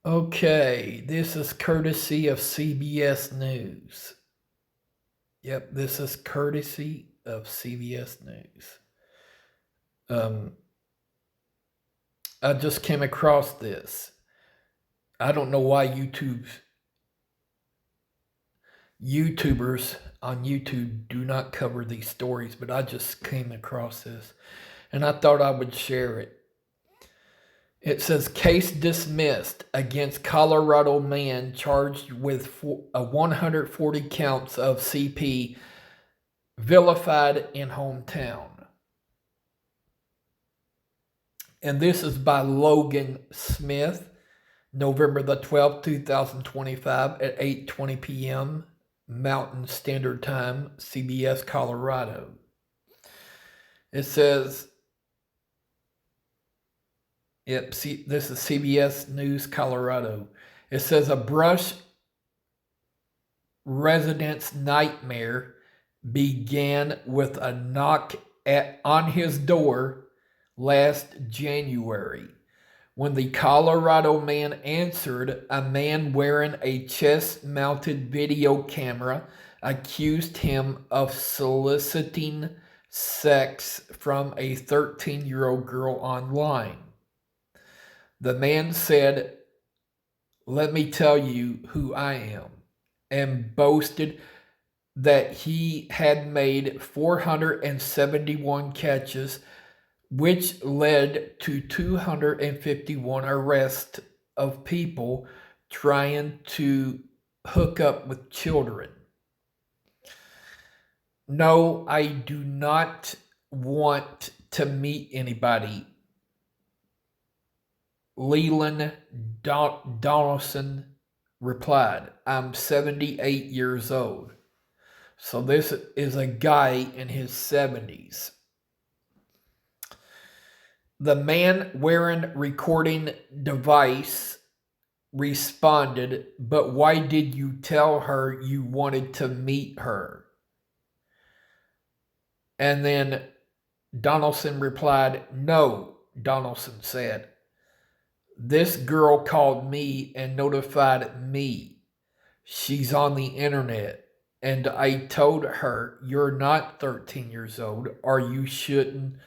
Okay, this is courtesy of CBS News. Yep, this is courtesy of CBS News. Um, I just came across this. I don't know why YouTubers on YouTube do not cover these stories, but I just came across this and I thought I would share it. It says case dismissed against Colorado man charged with 140 counts of CP vilified in hometown. And this is by Logan Smith, November the 12th, 2025 at 8:20 p.m. Mountain Standard Time, CBS, Colorado. It says, this is CBS News, Colorado. It says a Brush resident's nightmare began with a knock on his door last January. When the Colorado man answered, a man wearing a chest-mounted video camera accused him of soliciting sex from a 13-year-old girl online. The man said, "Let me tell you who I am," and boasted that he had made 471 catches, which led to 251 arrests of people trying to hook up with children. No, I do not want to meet anybody. Leland Donaldson replied, "I'm 78 years old." So this is a guy in his 70s. The man wearing recording device responded, "But why did you tell her you wanted to meet her?" And then Donaldson replied, "No," Donaldson said. "This girl called me and notified me. She's on the internet. And I told her, you're not 13 years old, or you shouldn't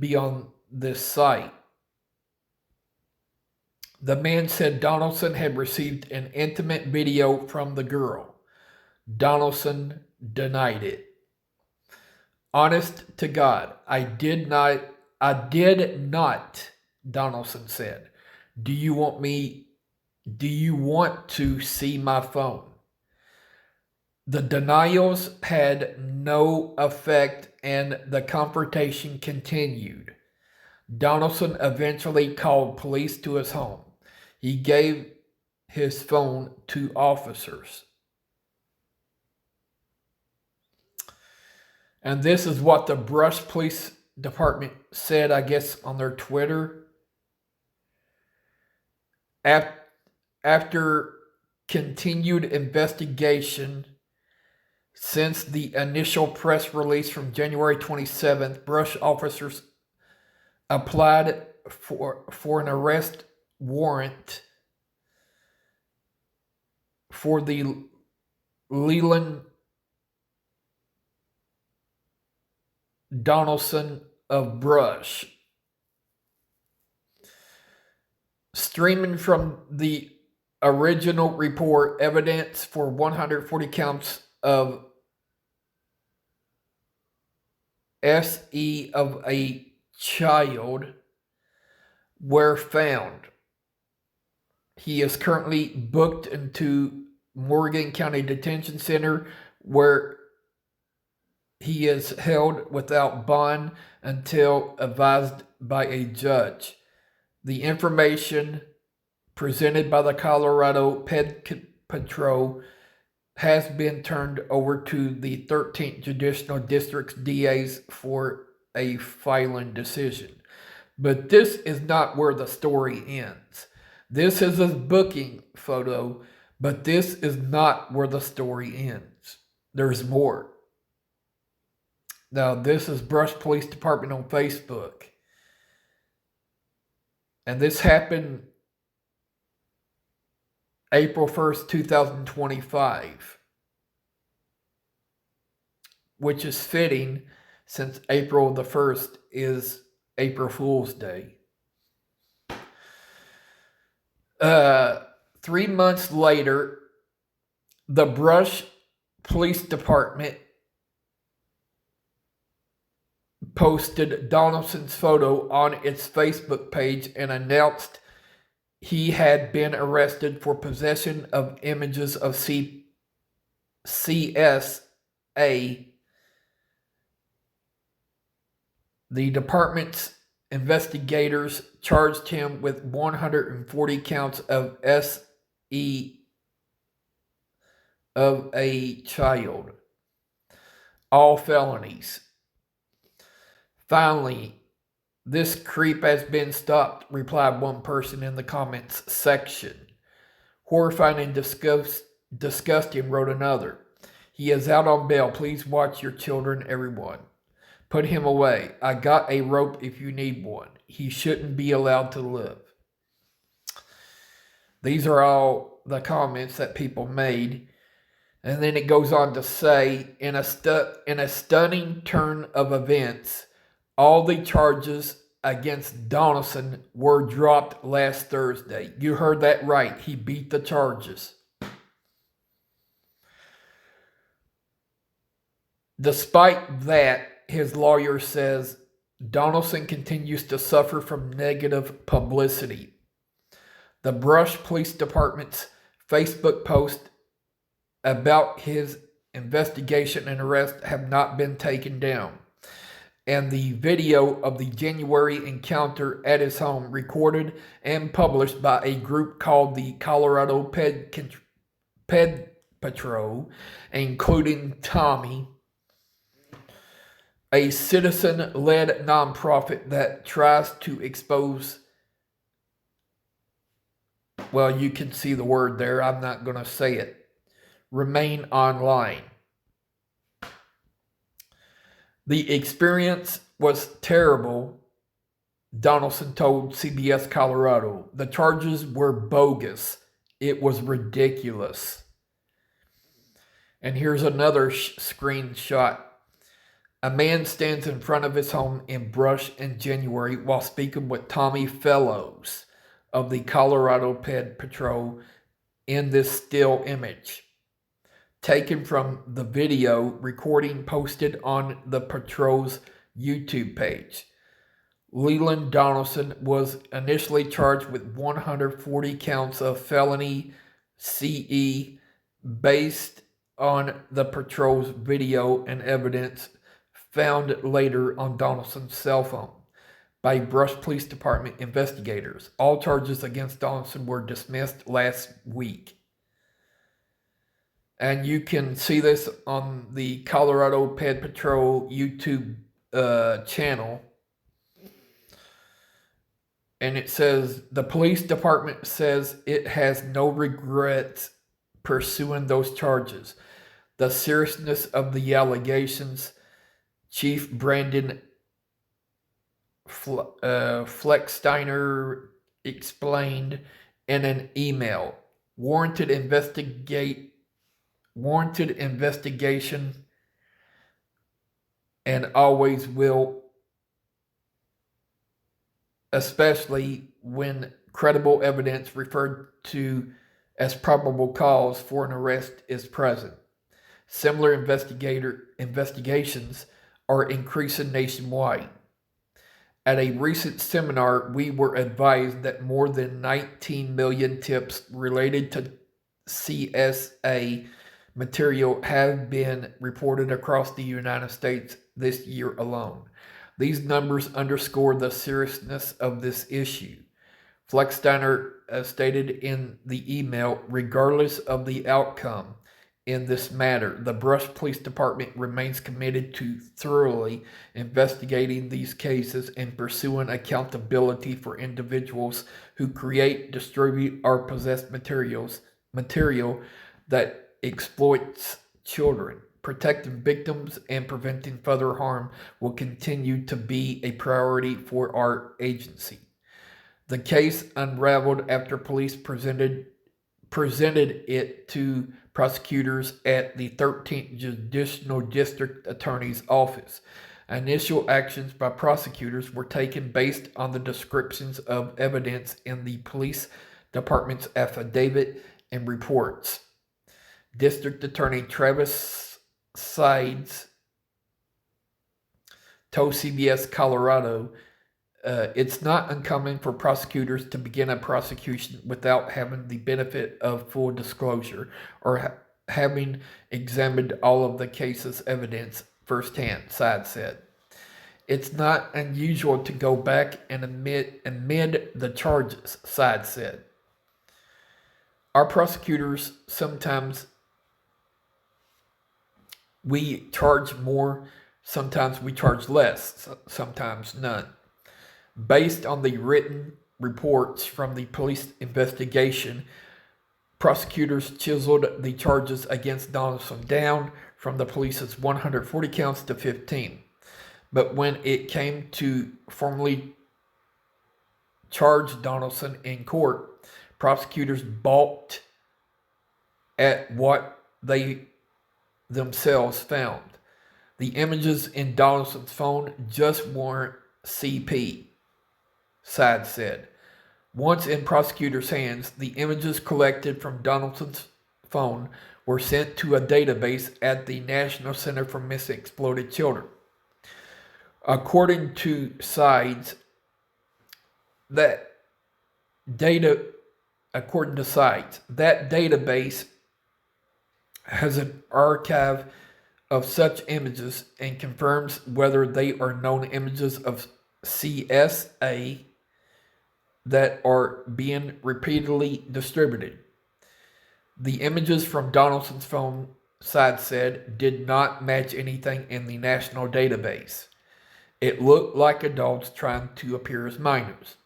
be on this site." The man said Donaldson had received an intimate video from the girl. Donaldson denied it. "Honest to God, I did not, Donaldson said. Do you want to see my phone?" The denials had no effect and the confrontation continued. Donaldson eventually called police to his home. He gave his phone to officers. And this is what the Brush Police Department said, I guess, on their Twitter. After continued investigation, since the initial press release from January 27th, Brush officers applied for an arrest warrant for the Leland Donaldson of Brush. Streaming from the original report, evidence for 140 counts of SE of a child were found. He is currently booked into Morgan County Detention Center, where he is held without bond until advised by a judge. The information presented by the Colorado Ped Patrol has been turned over to the 13th Judicial District's DAs for a filing decision. But this is not where the story ends. This is his booking photo, but this is not where the story ends. There's more. Now, this is Brush Police Department on Facebook. And this happened April 1st, 2025, which is fitting since April the 1st is April Fool's Day. 3 months later, the Brush Police Department posted Donaldson's photo on its Facebook page and announced he had been arrested for possession of images of CSA. The department's investigators charged him with 140 counts of SE of a child, all felonies. Finally, this creep has been stopped, replied one person in the comments section. Horrifying and disgusting, wrote another. He is out on bail. Please watch your children, everyone. Put him away. I got a rope if you need one. He shouldn't be allowed to live. These are all the comments that people made. And then it goes on to say, in a stunning turn of events, all the charges against Donaldson were dropped last Thursday. You heard that right. He beat the charges. Despite that, his lawyer says Donaldson continues to suffer from negative publicity. The Brush Police Department's Facebook post about his investigation and arrest have not been taken down. And the video of the January encounter at his home, recorded and published by a group called the Colorado Ped Patrol, including Tommy, a citizen-led nonprofit that tries to expose, well, you can see the word there, I'm not going to say it, remain online. The experience was terrible, Donaldson told CBS Colorado. The charges were bogus. It was ridiculous. And here's another screenshot. A man stands in front of his home in Brush in January while speaking with Tommy Fellows of the Colorado Ped Patrol in this still image, taken from the video recording posted on the patrol's YouTube page. Leland Donaldson was initially charged with 140 counts of felony CE based on the patrol's video and evidence found later on Donaldson's cell phone by Brush Police Department investigators. All charges against Donaldson were dismissed last week. And you can see this on the Colorado Ped Patrol YouTube channel. And it says, the police department says it has no regrets pursuing those charges. The seriousness of the allegations, Chief Brandon Flecksteiner explained in an email. Warranted investigation and always will, especially when credible evidence referred to as probable cause for an arrest is present. Similar investigations are increasing nationwide. At a recent seminar, we were advised that more than 19 million tips related to CSA material have been reported across the United States this year alone. These numbers underscore the seriousness of this issue. Flecksteiner stated in the email, regardless of the outcome in this matter, the Brush Police Department remains committed to thoroughly investigating these cases and pursuing accountability for individuals who create, distribute, or possess material that exploits children. Protecting victims and preventing further harm will continue to be a priority for our agency. The case unraveled after police presented it to prosecutors at the 13th Judicial District Attorney's Office. Initial actions by prosecutors were taken based on the descriptions of evidence in the police department's affidavit and reports. District Attorney Travis Sides told CBS Colorado, it's not uncommon for prosecutors to begin a prosecution without having the benefit of full disclosure or having examined all of the case's evidence firsthand, Sides said. It's not unusual to go back and amend the charges, Sides said. Our prosecutors sometimes we charge more, sometimes we charge less, sometimes none. Based on the written reports from the police investigation, prosecutors chiseled the charges against Donaldson down from the police's 140 counts to 15. But when it came to formally charge Donaldson in court, prosecutors balked at what they themselves found. The images in Donaldson's phone just weren't CP, Sides said. Once in prosecutors' hands, the images collected from Donaldson's phone were sent to a database at the National Center for Missing Exploited Children. According to Sides, that database has an archive of such images and confirms whether they are known images of CSA that are being repeatedly distributed. The images from Donaldson's phone, Sides said, did not match anything in the national database. It looked like adults trying to appear as minors.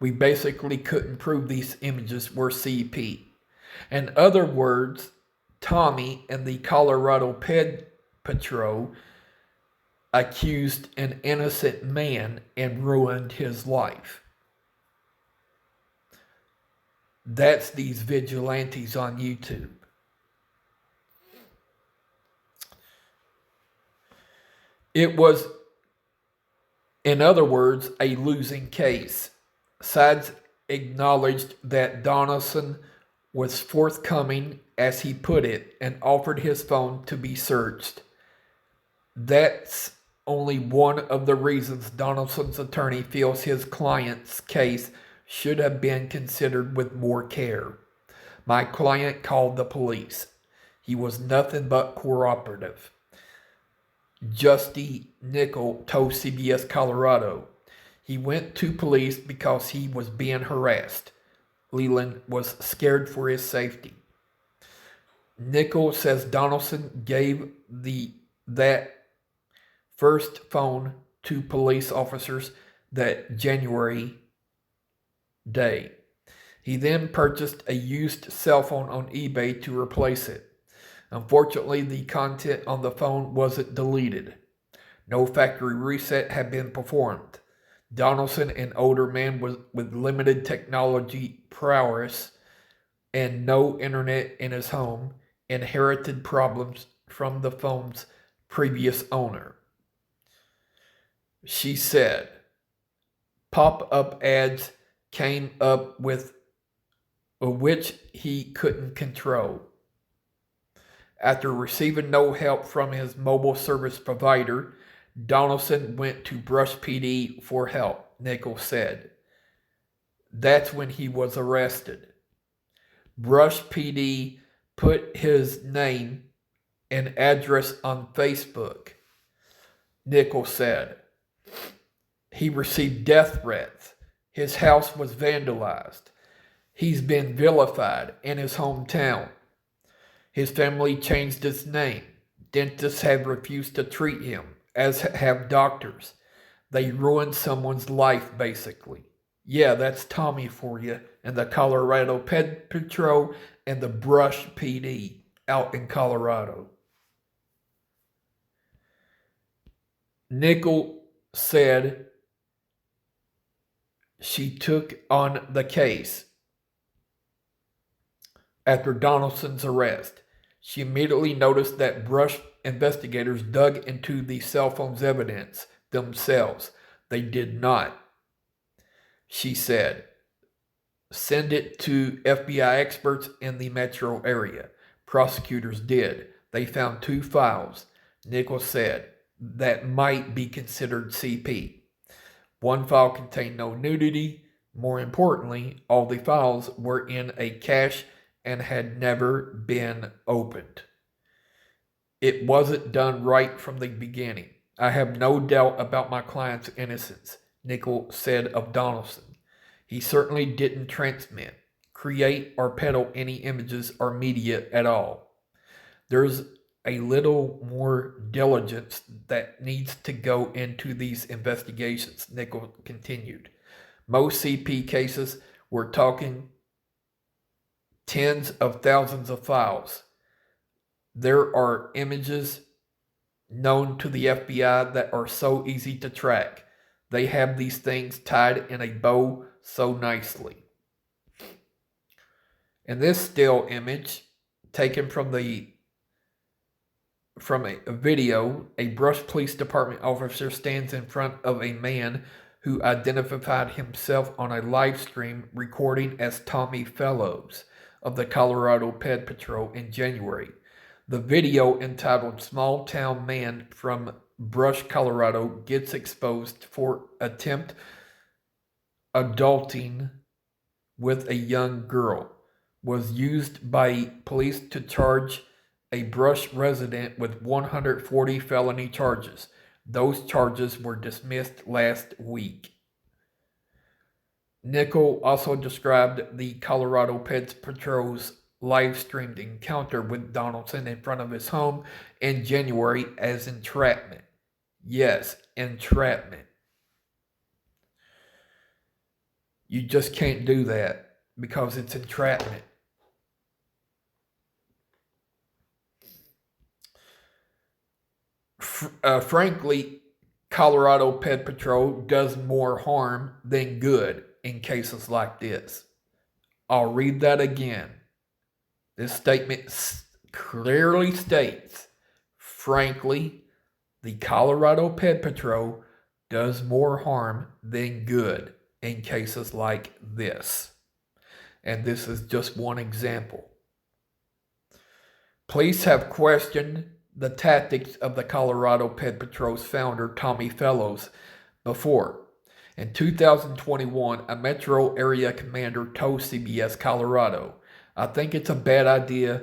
We basically couldn't prove these images were CP. In other words, Tommy and the Colorado Ped Patrol accused an innocent man and ruined his life. That's these vigilantes on YouTube. It was, in other words, a losing case. Sides acknowledged that Donaldson was forthcoming, as he put it, and offered his phone to be searched. That's only one of the reasons Donaldson's attorney feels his client's case should have been considered with more care. My client called the police. He was nothing but cooperative. Justy Nickel told CBS Colorado. He went to police because he was being harassed. Leland was scared for his safety. Nickel says Donaldson gave that first phone to police officers that January day. He then purchased a used cell phone on eBay to replace it. Unfortunately, the content on the phone wasn't deleted. No factory reset had been performed. Donaldson, an older man with limited technology prowess and no internet in his home, inherited problems from the phone's previous owner. She said, pop-up ads came up with which he couldn't control. After receiving no help from his mobile service provider, Donaldson went to Brush PD for help, Nichols said. That's when he was arrested. Brush PD put his name and address on Facebook, Nichols said. He received death threats. His house was vandalized. He's been vilified in his hometown. His family changed his name. Dentists have refused to treat him, as have doctors. They ruined someone's life, basically. Yeah, that's Tommy for you, and the Colorado Ped Patrol and the Brush PD out in Colorado. Nickel said she took on the case after Donaldson's arrest. She immediately noticed that Brush investigators dug into the cell phone's evidence themselves. They did not, she said, send it to FBI experts in the metro area. Prosecutors did. They found 2 files, Nichols said, that might be considered CP. One file contained no nudity. More importantly, all the files were in a cache and had never been opened. It wasn't done right from the beginning. I have no doubt about my client's innocence, Nichols said of Donaldson. He certainly didn't transmit, create, or peddle any images or media at all. There's a little more diligence that needs to go into these investigations, Nichols continued. Most CP cases, we're talking tens of thousands of files. There are images known to the FBI that are so easy to track. They have these things tied in a bow so nicely. And this still image, taken from a video, a Brush Police Department officer stands in front of a man who identified himself on a live stream recording as Tommy Fellows of the Colorado Ped Patrol in January. The video, entitled Small Town Man from Brush, Colorado, gets exposed for attempt adulting with a young girl, was used by police to charge a Brush resident with 140 felony charges. Those charges were dismissed last week. Nichols also described the Colorado Ped Patrol's live-streamed encounter with Donaldson in front of his home in January as entrapment. Yes, entrapment. You just can't do that because it's entrapment. Frankly, Colorado Ped Patrol does more harm than good in cases like this. I'll read that again. This statement clearly states, frankly, the Colorado Ped Patrol does more harm than good in cases like this. And this is just one example. Police have questioned the tactics of the Colorado Ped Patrol's founder, Tommy Fellows, before. In 2021, a metro area commander told CBS Colorado, I think it's a bad idea.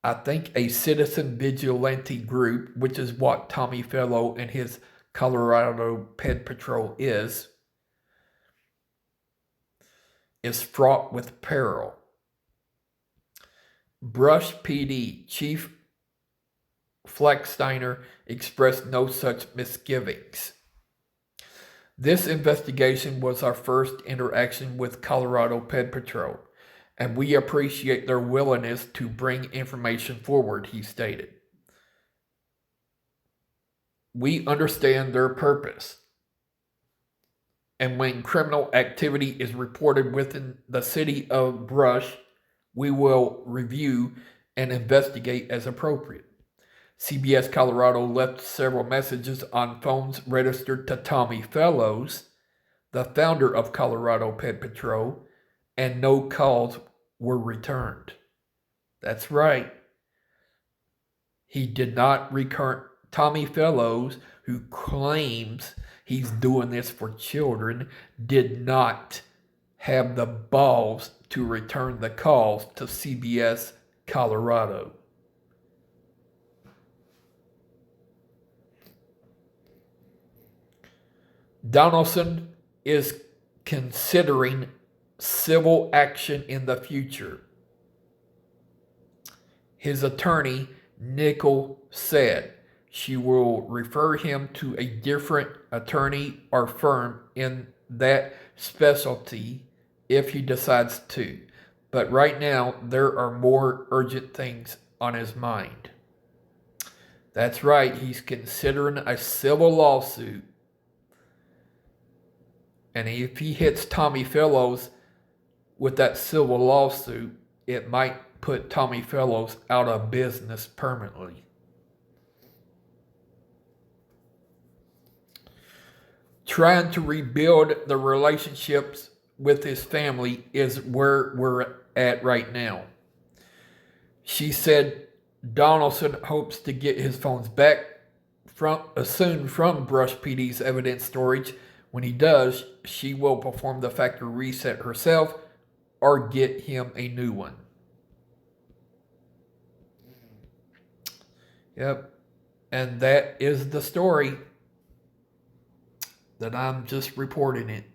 I think a citizen vigilante group, which is what Tommy Fellow and his Colorado Ped Patrol is fraught with peril. Brush PD Chief Flecksteiner expressed no such misgivings. This investigation was our first interaction with Colorado Ped Patrol, and we appreciate their willingness to bring information forward, he stated. We understand their purpose, and when criminal activity is reported within the city of Brush, we will review and investigate as appropriate. CBS Colorado left several messages on phones registered to Tommy Fellows, the founder of Colorado Ped Patrol, and no calls were returned. That's right. He did not return. Tommy Fellows, who claims he's doing this for children, did not have the balls to return the calls to CBS Colorado. Donaldson is considering civil action in the future. His attorney, Nichols, said she will refer him to a different attorney or firm in that specialty if he decides to. But right now, there are more urgent things on his mind. That's right, he's considering a civil lawsuit. And if he hits Tommy Fellows with that civil lawsuit, it might put Tommy Fellows out of business permanently. Trying to rebuild the relationships with his family is where we're at right now. She said Donaldson hopes to get his phones back soon from Brush PD's evidence storage. When he does, she will perform the factory reset herself or get him a new one. Yep. And that is the story that I'm just reporting it.